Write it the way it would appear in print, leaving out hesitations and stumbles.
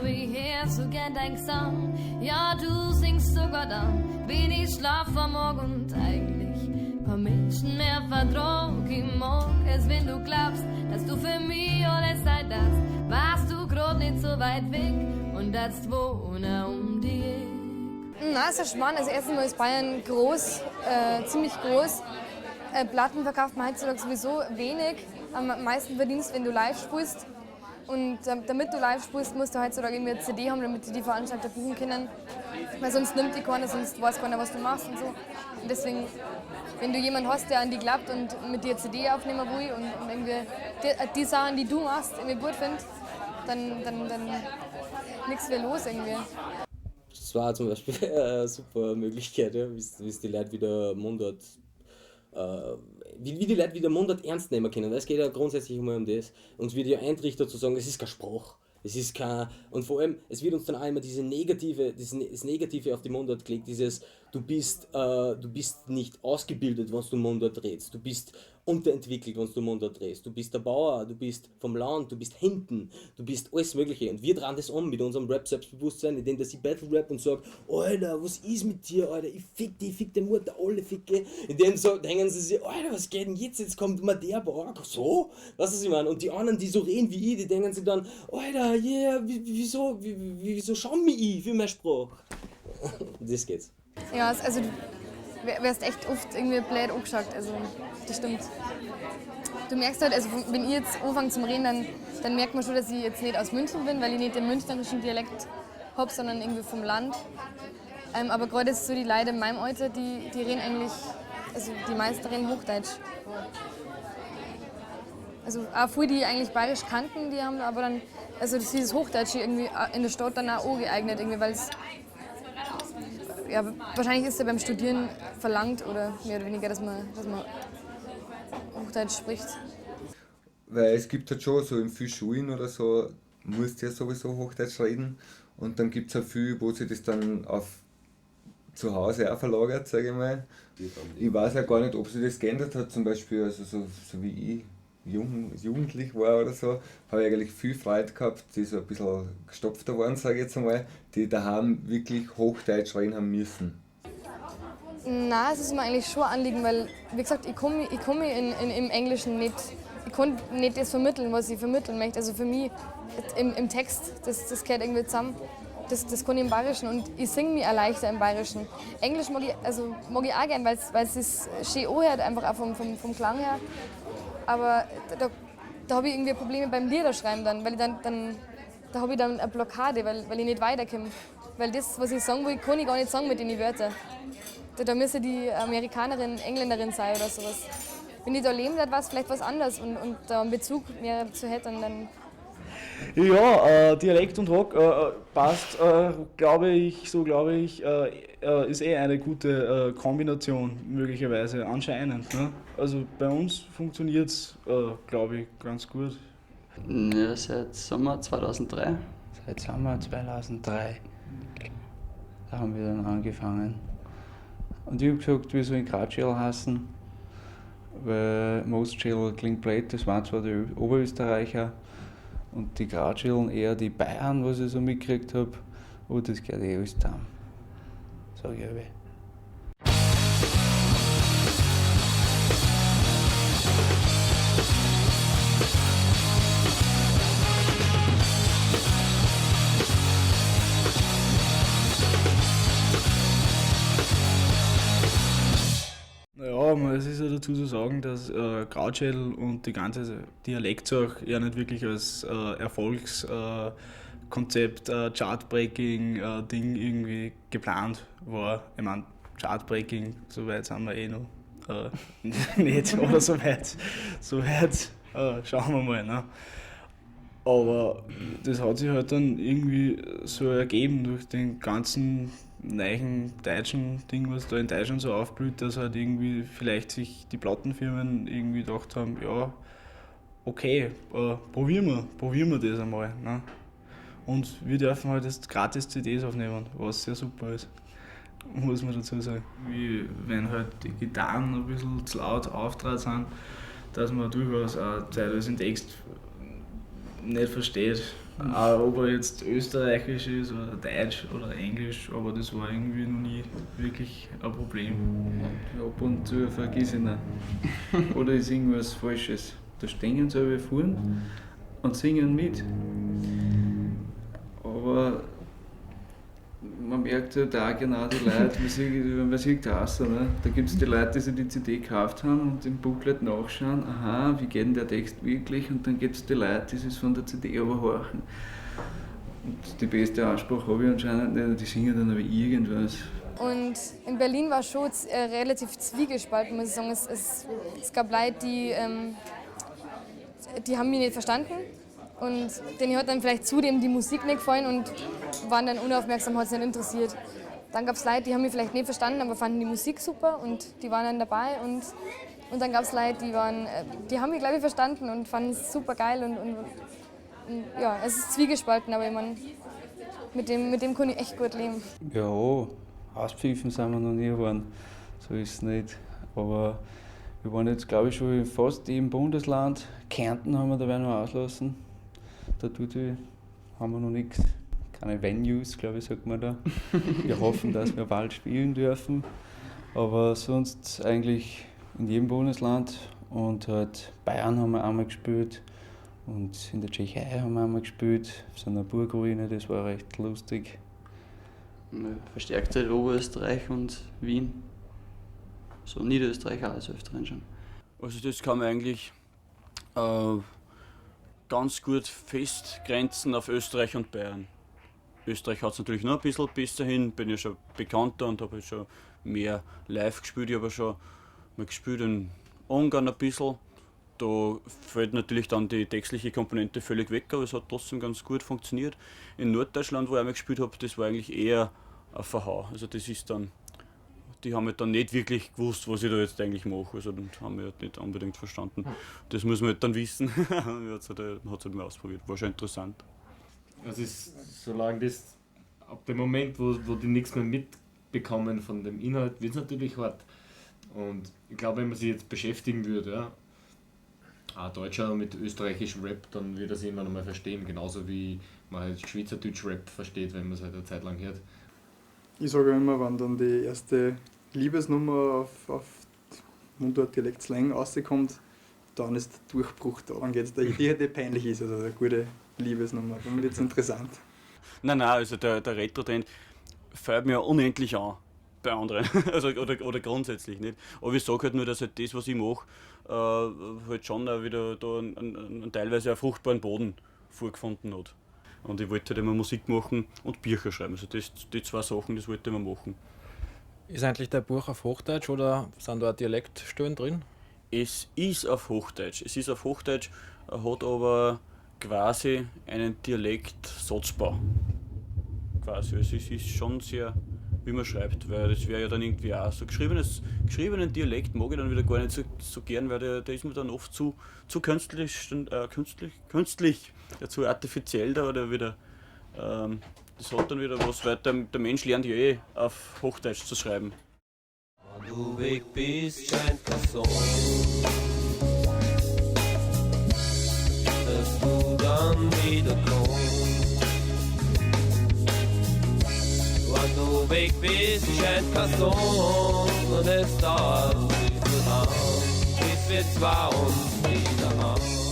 ich hör so gern dein Gesang. Ja, du singst sogar dann, wenn ich schlaf am Morgen und eigentlich kein Menschen mehr vertrag. Ich mag es, wenn du glaubst, dass du für mich alles Zeit hast. Warst du grad nicht so weit weg und jetzt wohne um die Ecke. Na, ist ja spannend. Also erstens mal ist Bayern groß, ziemlich groß. Platten verkauft man heutzutage sowieso wenig. Am meisten verdienst, wenn du live spielst. Und damit du live spielst, musst du heutzutage irgendwie eine CD haben, damit die Veranstalter buchen können. Weil sonst nimmt die keiner, sonst weiß keiner, was du machst und so. Und deswegen, wenn du jemanden hast, der an dich glaubt und mit dir eine CD aufnehmen will und irgendwie die Sachen, die du machst, irgendwie gut findet, dann nichts mehr los irgendwie. Das war zum Beispiel eine super Möglichkeit, ja, wie die Leute wieder Mundart wie die Leute wieder Mundart ernst nehmen können. Es geht ja grundsätzlich immer um das. Uns wird ja eintrichtert zu sagen, es ist kein Spruch. Es ist kein, und vor allem, es wird uns dann auch immer das Negative auf die Mundart gelegt, dieses, du bist nicht ausgebildet, wenn du Mundart redest, du bist unterentwickelt, wenn du Mundart redest, du bist der Bauer, du bist vom Land, du bist hinten, du bist alles Mögliche. Und wir drehen das um mit unserem Rap-Selbstbewusstsein, indem dass ich Battle Rap und sage, Alter, was ist mit dir, Alter, ich fick die Mutter, alle ficke. In dem so denken sie sich, Alter, was geht denn jetzt kommt mal der Bauer, so? Was ist ich meine? Und die anderen, die so reden wie ich, die denken sich dann, Alter, yeah, wieso schauen mich ich für meine Sprache? Das geht's. Ja, also du wirst echt oft irgendwie blöd angeschaut, also das stimmt. Du merkst halt, also wenn ich jetzt anfange zum Reden, dann merkt man schon, dass ich jetzt nicht aus München bin, weil ich nicht den münchnerischen Dialekt habe, sondern irgendwie vom Land. Aber gerade ist so die Leute in meinem Alter, die reden eigentlich, also die meisten reden Hochdeutsch. Also auch viele, die eigentlich bayerisch kannten, die haben aber dann, also dieses Hochdeutsche irgendwie in der Stadt dann auch angeeignet, irgendwie, weil es, ja, wahrscheinlich ist es ja beim Studieren verlangt oder mehr oder weniger, dass man Hochdeutsch spricht. Weil es gibt halt schon so in vielen Schulen oder so, musst du ja sowieso Hochdeutsch reden und dann gibt es auch viel, wo sich das dann auf zu Hause auch verlagert, sage ich mal. Ich weiß ja gar nicht, ob sich das geändert hat, zum Beispiel, also so wie ich jugendlich war oder so, habe ich eigentlich viel Freude gehabt, die so ein bisschen gestopfter waren, sage ich jetzt einmal, die daheim wirklich Hochdeutsch reden haben müssen. Nein, es ist mir eigentlich schon ein Anliegen, weil, wie gesagt, ich kann mich im Englischen nicht, ich kann nicht das vermitteln, was ich vermitteln möchte. Also für mich im Text, das gehört irgendwie zusammen. Das kann ich im Bayerischen und ich singe mich auch leichter im Bayerischen. Englisch mag ich auch gerne, weil es schön anhört, einfach auch vom Klang her. Aber da habe ich irgendwie Probleme beim Liederschreiben dann, weil da habe ich dann eine Blockade, weil ich nicht weiterkomme. Weil das, was ich sagen will, kann ich gar nicht sagen mit den Wörtern. Da müsste die Amerikanerin, Engländerin sein oder sowas. Wenn ich da leben würde, war es vielleicht was anderes und da einen Bezug mehr dazu hätte, dann. Ja, Dialekt und Rock passt, glaube ich, ist eine gute Kombination möglicherweise, anscheinend. Ne? Also bei uns funktioniert es, glaube ich, ganz gut. Ja, seit Sommer 2003. Seit Sommer 2003, da haben wir dann angefangen. Und ich habe gesagt, wir sollen Gratschel heißen, weil Most Chill klingt blöd, das waren zwar die Oberösterreicher, und die Gratscheln eher die Bayern, was ich so mitgekriegt habe. Aber das gehört eh alles zusammen. Sag ich aber. Ja, es ist ja dazu zu sagen, dass Krautschädel und die ganze Dialektsache ja nicht wirklich als Erfolgskonzept, Chartbreaking-Ding irgendwie geplant war. Ich meine, Chartbreaking, so weit sind wir eh noch nicht, oder so weit schauen wir mal. Ne? Aber das hat sich halt dann irgendwie so ergeben durch den ganzen neuen deutschen Ding, was da in Deutschland so aufblüht, dass halt irgendwie vielleicht sich die Plattenfirmen irgendwie gedacht haben, ja, okay, probieren wir das einmal. Ne? Und wir dürfen halt jetzt gratis CDs aufnehmen, was sehr super ist, muss man dazu sagen. Wenn halt die Gitarren ein bisschen zu laut auftritt sind, dass man durchaus auch teilweise den Text nicht versteht, Auch ob er jetzt österreichisch ist oder deutsch oder englisch, aber das war irgendwie noch nie wirklich ein Problem. Ab und zu vergiss ich ihn. Oder ist irgendwas Falsches. Da stehen sie alle vorne und singen mit. Aber man merkt halt auch genau die Leute, man sieht das, ne? Da gibt es die Leute, die sich die CD gekauft haben und im Booklet nachschauen, aha, wie geht denn der Text wirklich? Und dann gibt es die Leute, die es von der CD überhorchen. Und die beste Ansprache habe ich anscheinend nicht, die singen dann aber irgendwas. Und in Berlin war schon relativ zwiegespalten, muss ich sagen. Es gab Leute, die haben mich nicht verstanden. Und denen hat dann vielleicht zudem die Musik nicht gefallen und waren dann unaufmerksam, hat es nicht interessiert. Dann gab es Leute, die haben mich vielleicht nicht verstanden, aber fanden die Musik super und die waren dann dabei. Und dann gab es Leute, die haben mich, glaube ich, verstanden und fanden es super geil. Und ja, es ist zwiegespalten, aber ich meine, mit dem kann ich echt gut leben. Ja, auspfiffen sind wir noch nie geworden, so ist es nicht. Aber wir waren jetzt, glaube ich, schon in fast jedem Bundesland. Kärnten haben wir dabei noch auslassen. Da haben wir noch nichts, keine Venues, glaube ich, sagt man da. Wir hoffen, dass wir bald spielen dürfen. Aber sonst eigentlich in jedem Bundesland. Und halt Bayern haben wir einmal gespielt. Und in der Tschechei haben wir einmal gespielt. Auf so einer Burgruine, das war recht lustig. Verstärkt halt Oberösterreich und Wien. So Niederösterreich auch als Österreich schon. Also das kann man eigentlich ganz gut festgrenzen auf Österreich und Bayern. Österreich hat es natürlich noch ein bisschen bis dahin, bin ja schon bekannter und habe schon mehr live gespielt. Ich habe schon mal gespielt in Ungarn ein bisschen. Da fällt natürlich dann die textliche Komponente völlig weg, aber es hat trotzdem ganz gut funktioniert. In Norddeutschland, wo ich einmal gespielt habe, das war eigentlich eher ein Verhau. Also das ist dann, die haben halt dann nicht wirklich gewusst, was ich da jetzt eigentlich mache. Also dann haben wir halt nicht unbedingt verstanden. Das muss man halt dann wissen. Man hat es halt mal ausprobiert. War schon interessant. Also solange das, ab dem Moment, wo die nichts mehr mitbekommen von dem Inhalt, wird es natürlich hart. Und ich glaube, wenn man sich jetzt beschäftigen würde, ja, ein Deutscher mit österreichischem Rap, dann wird er es irgendwann einmal verstehen. Genauso wie man halt Schweizerdeutsch-Rap versteht, wenn man es halt eine Zeit lang hört. Ich sage immer, wenn dann die erste Liebesnummer auf Mundart-Dialekt-Slang rauskommt, dann ist der Durchbruch da. Dann geht es die peinlich ist, also eine gute Liebesnummer. Dann wird es interessant. Nein, also der Retro-Trend fällt mir unendlich an bei anderen. Also, oder grundsätzlich nicht. Aber ich sage halt nur, dass halt das, was ich mache, halt schon auch wieder da einen teilweise einen fruchtbaren Boden vorgefunden hat. Und ich wollte halt immer Musik machen und Bücher schreiben. Also die zwei Sachen, das wollte ich immer machen. Ist eigentlich der Buch auf Hochdeutsch oder sind da Dialektstellen drin? Es ist auf Hochdeutsch. Hat aber quasi einen Dialektsatzbau. Quasi. Also es ist schon sehr, wie man schreibt, weil das wäre ja dann irgendwie auch so geschriebenen Dialekt mag ich dann wieder gar nicht so gern, weil der ist mir dann oft zu künstlich, zu artifiziell da oder wieder. Das hat dann wieder was, weil der Mensch lernt ja eh auf Hochdeutsch zu schreiben. Wenn du weg bist, scheint keine Sonne, dass du dann wieder kommst. Wenn du weg bist, scheint keine Sonne und es dauert viel zu lang, bis wir zwei uns wieder haben.